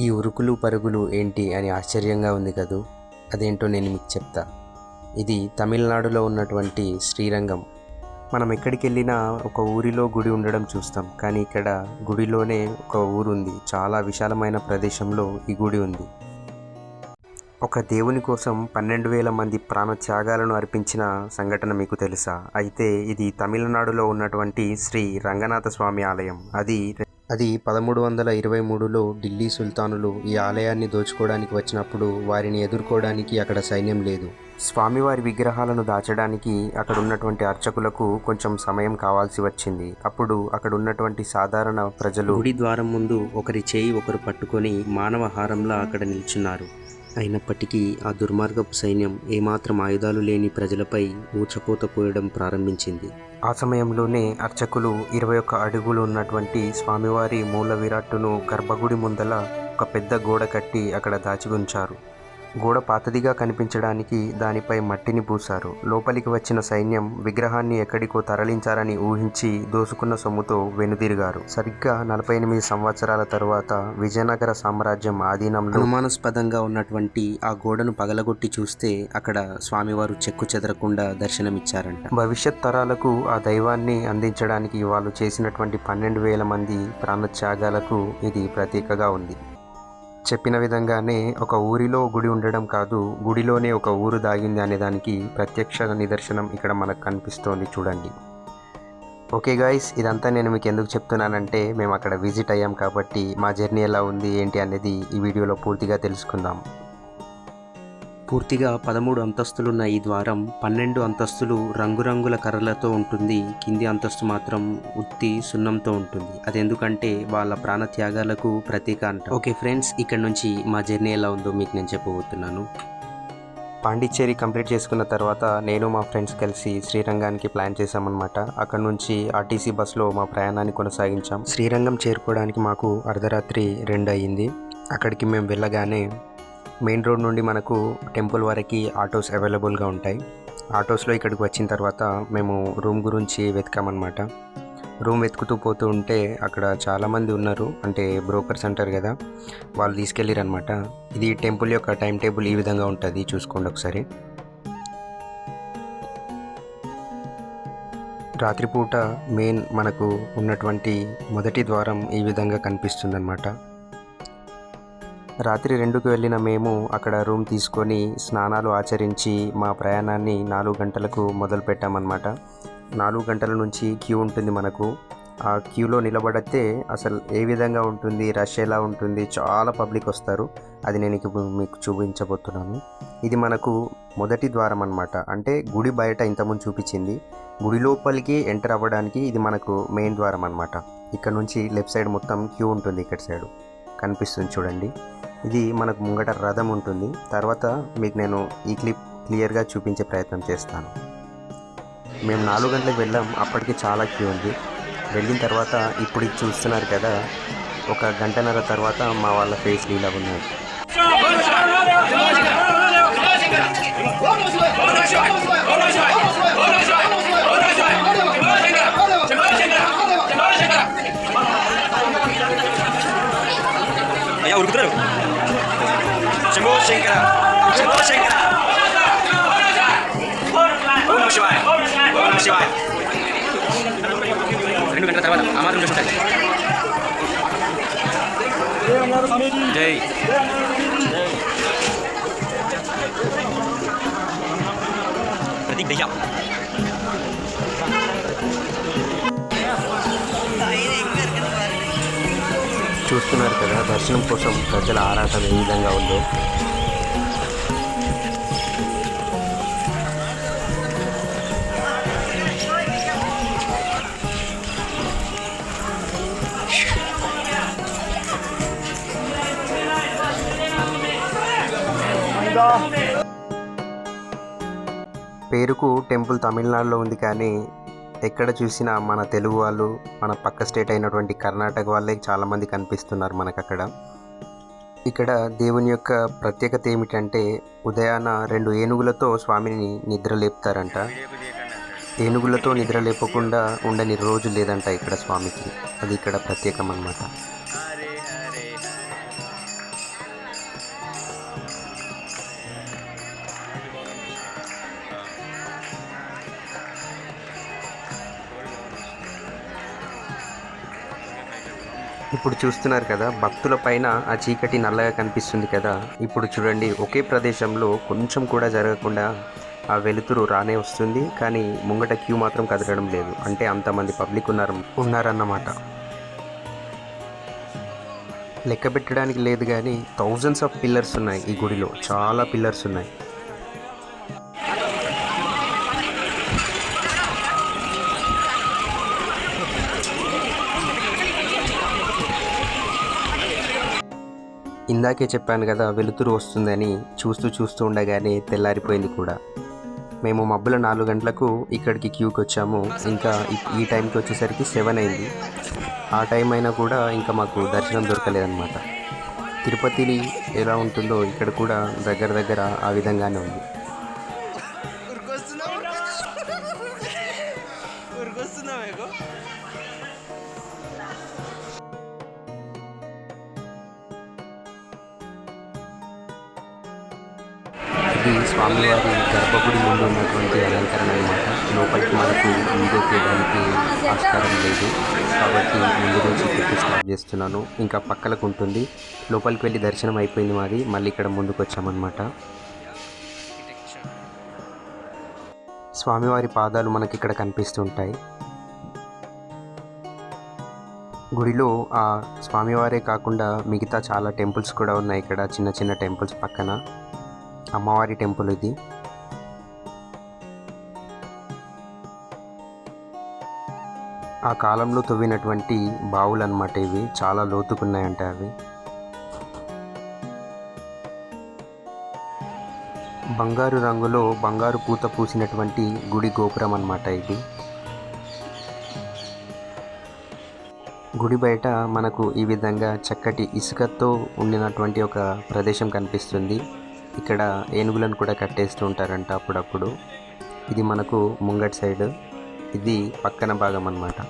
ఈ ఉరుకులు పరుగులు ఏంటి అని ఆశ్చర్యంగా ఉంది కదూ. అదేంటో నేను మీకు చెప్తా. ఇది తమిళనాడులో ఉన్నటువంటి శ్రీరంగం. మనం ఎక్కడికి వెళ్ళినా ఒక ఊరిలో గుడి ఉండడం చూస్తాం, కానీ ఇక్కడ గుడిలోనే ఒక ఊరు ఉంది. చాలా విశాలమైన ప్రదేశంలో ఈ గుడి ఉంది. ఒక దేవుని కోసం 12,000 మంది ప్రాణత్యాగాలను అర్పించిన సంఘటన మీకు తెలుసా? అయితే ఇది తమిళనాడులో ఉన్నటువంటి శ్రీ రంగనాథ స్వామి ఆలయం. అది 1323లో ఢిల్లీ సుల్తానులు ఈ ఆలయాన్ని దోచుకోవడానికి వచ్చినప్పుడు వారిని ఎదుర్కోవడానికి అక్కడ సైన్యం లేదు. స్వామివారి విగ్రహాలను దాచడానికి అక్కడ ఉన్నటువంటి అర్చకులకు కొంచెం సమయం కావాల్సి వచ్చింది. అప్పుడు అక్కడ ఉన్నటువంటి సాధారణ ప్రజలు గుడి ద్వారం ముందు ఒకరి చేయి ఒకరు పట్టుకొని మానవ హారంలా అక్కడ నిల్చున్నారు. అయినప్పటికీ ఆ దుర్మార్గపు సైన్యం ఏమాత్రం ఆయుధాలు లేని ప్రజలపై ఊచకోత కోయడం ప్రారంభించింది. ఆ సమయంలోనే అర్చకులు 21 అడుగులు ఉన్నటువంటి స్వామివారి మూల విరాట్టును గర్భగుడి ముందల ఒక పెద్ద గోడ కట్టి అక్కడ దాచి ఉంచారు. గోడ పాతదిగా కనిపించడానికి దానిపై మట్టిని పూశారు. లోపలికి వచ్చిన సైన్యం విగ్రహాన్ని ఎక్కడికో తరలించారని ఊహించి దోసుకున్న సొమ్ముతో వెనుదిరిగారు. సరిగ్గా 48 సంవత్సరాల తరువాత విజయనగర సామ్రాజ్యం ఆధీనంలో అనుమానాస్పదంగా ఉన్నటువంటి ఆ గోడను పగలగొట్టి చూస్తే అక్కడ స్వామివారు చెక్కు చెదరకుండా దర్శనమిచ్చారంట. భవిష్యత్ తరాలకు ఆ దైవాన్ని అందించడానికి వాళ్ళు చేసినటువంటి 12,000 మంది ప్రాణత్యాగాలకు ఇది ప్రతీకగా ఉంది. చెప్పిన విధంగానే ఒక ఊరిలో గుడి ఉండడం కాదు, గుడిలోనే ఒక ఊరు దాగింది అనేదానికి ప్రత్యక్ష నిదర్శనం ఇక్కడ మనకు కనిపిస్తోంది. చూడండి. ఓకే గాయ్స్, ఇదంతా నేను మీకు ఎందుకు చెప్తున్నానంటే మేము అక్కడ విజిట్ అయ్యాం కాబట్టి మా జర్నీ ఎలా ఉంది ఏంటి అనేది ఈ వీడియోలో పూర్తిగా తెలుసుకుందాం. పూర్తిగా 13 అంతస్తులున్న ఈ ద్వారం 12 అంతస్తులు రంగురంగుల కర్రలతో ఉంటుంది. కింది అంతస్తు మాత్రం ఉత్తి సున్నంతో ఉంటుంది. అదెందుకంటే వాళ్ళ ప్రాణత్యాగాలకు ప్రతీక అంట. ఓకే ఫ్రెండ్స్, ఇక్కడ నుంచి మా జర్నీ ఎలా ఉందో మీకు నేను చెప్పబోతున్నాను. పాండిచ్చేరి కంప్లీట్ చేసుకున్న తర్వాత నేను మా ఫ్రెండ్స్ కలిసి శ్రీరంగానికి ప్లాన్ చేశామన్నమాట. అక్కడ నుంచి ఆర్టీసీ బస్లో మా ప్రయాణాన్ని కొనసాగించాం. శ్రీరంగం చేరుకోవడానికి మాకు అర్ధరాత్రి 2 అయ్యింది. అక్కడికి మేము వెళ్ళగానే మెయిన్ రోడ్ నుండి మనకు టెంపుల్ వరకు ఆటోస్ అవైలబుల్గా ఉంటాయి. ఆటోస్లో ఇక్కడికి వచ్చిన తర్వాత మేము రూమ్ గురించి వెతికామన్నమాట. రూమ్ వెతుకుతూ పోతూ ఉంటే అక్కడ చాలామంది ఉన్నారు, అంటే బ్రోకర్స్ అంటారు కదా, వాళ్ళు తీసుకెళ్ళారనమాట. ఇది టెంపుల్ యొక్క టైం టేబుల్ ఈ విధంగా ఉంటుంది, చూసుకోండి ఒకసారి. రాత్రిపూట మెయిన్ మనకు ఉన్నటువంటి మొదటి ద్వారం ఈ విధంగా కనిపిస్తుందన్నమాట. రాత్రి 2కి వెళ్ళిన మేము అక్కడ రూమ్ తీసుకొని స్నానాలు ఆచరించి మా ప్రయాణాన్ని 4 గంటలకు మొదలు పెట్టామన్నమాట. 4 గంటల నుంచి క్యూ ఉంటుంది మనకు. ఆ క్యూలో నిలబడితే అసలు ఏ విధంగా ఉంటుంది, రష్ ఎలా ఉంటుంది, చాలా పబ్లిక్ వస్తారు. అది నేను మీకు చూపించబోతున్నాను. ఇది మనకు మొదటి ద్వారం అన్నమాట. అంటే గుడి బయట ఇంతకుముందు చూపించింది, గుడి లోపలికి ఎంటర్ అవ్వడానికి ఇది మనకు మెయిన్ ద్వారం అన్నమాట. ఇక్కడ నుంచి లెఫ్ట్ సైడ్ మొత్తం క్యూ ఉంటుంది. ఇక్కడ సైడ్ కనిపిస్తుంది చూడండి. ఇది మనకు ముంగట రథం ఉంటుంది. తర్వాత మీకు నేను ఈ క్లిప్ క్లియర్గా చూపించే ప్రయత్నం చేస్తాను. మేము 4 గంటలకు వెళ్ళాం, అప్పటికి చాలా క్యూ ఉంది. వెళ్ళిన తర్వాత ఇప్పుడు ఇది చూస్తున్నారు కదా, 1 గంటన్నర తర్వాత మా వాళ్ళ ఫేస్లు ఇలా ఉన్నాయి. శంభో శంకర, శంభో శంకర, ఓం శివాయ, ఓం శివాయ. 2 గంటల తర్వాత ఆ మాత్రం చూస్తారు. జై ప్రతీక్ దయ్యా. చూస్తున్నారు కదా దర్శనం కోసం ప్రజల ఆరాటం ఏ విధంగా ఉందో. పేరుకు టెంపుల్ తమిళనాడులో ఉంది, కానీ ఎక్కడ చూసినా మన తెలుగు వాళ్ళు, మన పక్క స్టేట్ అయినటువంటి కర్ణాటక వాళ్ళే చాలామంది కనిపిస్తున్నారు మనకు అక్కడ. ఇక్కడ దేవుని యొక్క ప్రత్యేకత ఏమిటంటే ఉదయాన 2 ఏనుగులతో స్వామిని నిద్ర లేపుతారంట. ఏనుగులతో నిద్ర లేపకుండా ఉండని రోజు లేదంట ఇక్కడ స్వామికి. అది ఇక్కడ ప్రత్యేకం అన్నమాట. ఇప్పుడు చూస్తున్నారు కదా, భక్తుల పైన ఆ చీకటి నల్లగా కనిపిస్తుంది కదా. ఇప్పుడు చూడండి, ఒకే ప్రదేశంలో కొంచెం కూడా జరగకుండా ఆ వెలుతురు రానే వస్తుంది, కానీ ముంగట క్యూ మాత్రం కదలడం లేదు. అంటే అంతమంది పబ్లిక్ ఉన్నారన్నమాట. లెక్క పెట్టడానికి లేదు, కానీ థౌజండ్స్ ఆఫ్ పిల్లర్స్ ఉన్నాయి ఈ గుడిలో. చాలా పిల్లర్స్ ఉన్నాయి. ఇందాకే చెప్పాను కదా వెలుతురు వస్తుందని. చూస్తూ ఉండగానే తెల్లారిపోయింది కూడా. మేము మబ్బుల 4 గంటలకు ఇక్కడికి క్యూకి వచ్చాము. ఇంకా ఈ టైంకి వచ్చేసరికి 7 అయింది. ఆ టైం అయినా కూడా ఇంకా మాకు దర్శనం దొరకలేదన్నమాట. తిరుపతిని ఎలా ఉంటుందో ఇక్కడ కూడా దగ్గర ఆ విధంగానే ఉంది. ఇది స్వామివారి గర్భగుడి ముందు ఉన్నటువంటి అలంకరణ అనమాట. లోపలికి మనకు వీడియో తీయడానికి ఆస్కారం లేదు, కాబట్టి ముందు నుంచి తిప్పి స్టాప్ చేస్తున్నాను. ఇంకా పక్కలకు ఉంటుంది. లోపలికి వెళ్ళి దర్శనం అయిపోయింది మాది. మళ్ళీ ఇక్కడ ముందుకు వచ్చామన్నమాట. స్వామివారి పాదాలు మనకి ఇక్కడ కనిపిస్తుంటాయి. గుడిలో ఆ స్వామివారే కాకుండా మిగతా చాలా టెంపుల్స్ కూడా ఉన్నాయి ఇక్కడ. చిన్న టెంపుల్స్ పక్కన అమ్మవారి టెంపుల్ ఇది. ఆ కాలంలో తవ్వినటువంటి బావులు అన్నమాట ఇవి. చాలా లోతుకున్నాయంట అవి. బంగారు రంగులో బంగారు పూత పూసినటువంటి గుడి గోపురం అన్నమాట ఇది. గుడి బయట మనకు ఈ విధంగా చక్కటి ఇసుకతో ఉండినటువంటి ఒక ప్రదేశం కనిపిస్తుంది. ఇక్కడ ఏనుగులను కూడా కట్టేస్తూ ఉంటారంట అప్పుడప్పుడు. ఇది మనకు ముంగట్ సైడ్, ఇది పక్కన భాగం అన్నమాట.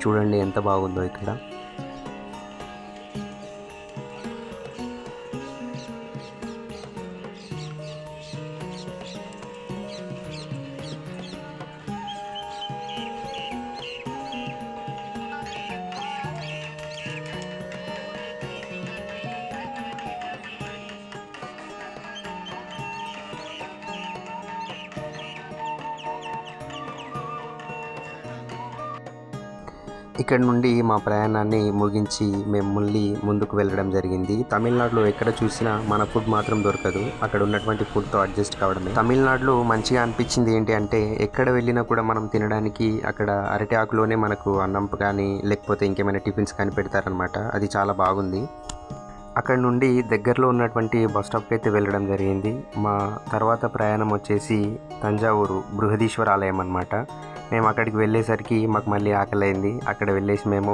చూడండి ఎంత బాగుందో ఇక్కడ. ఇక్కడ నుండి మా ప్రయాణాన్ని ముగించి మేము మళ్ళీ ముందుకు వెళ్ళడం జరిగింది. తమిళనాడులో ఎక్కడ చూసినా మన ఫుడ్ మాత్రం దొరకదు. అక్కడ ఉన్నటువంటి ఫుడ్తో అడ్జస్ట్ కావడమే. తమిళనాడులో మంచిగా అనిపించింది ఏంటి అంటే, ఎక్కడ వెళ్ళినా కూడా మనం తినడానికి అక్కడ అరటి ఆకులోనే మనకు అన్నం కానీ లేకపోతే ఇంకేమైనా టిఫిన్స్ కానీ పెడతారనమాట. అది చాలా బాగుంది. అక్కడ నుండి దగ్గరలో ఉన్నటువంటి బస్ స్టాప్కి అయితే వెళ్ళడం జరిగింది. మా తర్వాత ప్రయాణం వచ్చేసి తంజావూరు బృహదీశ్వర ఆలయం అన్నమాట. మేము అక్కడికి వెళ్ళేసరికి మాకు మళ్ళీ ఆకలైంది. అక్కడ వెళ్ళేసి మేము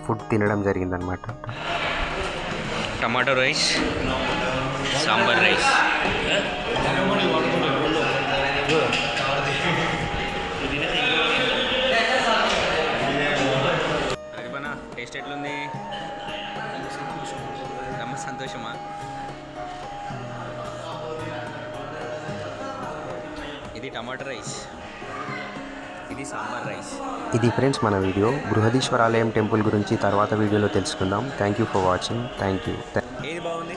ఫుడ్ తినడం జరిగిందనమాట. Tomato rice, sambar rice. Taste ఎట్లుంది? సంతోషమా? ఇది టమాటో రైస్, ఇది సాంబార్ రైస్. ఇది ఫ్రెండ్స్ మన వీడియో. బృహదీశ్వరాలయం టెంపుల్ గురించి తర్వాత వీడియోలో తెలుసుకుందాం. Thank you for watching. Thank you. ఏది బాగుంది?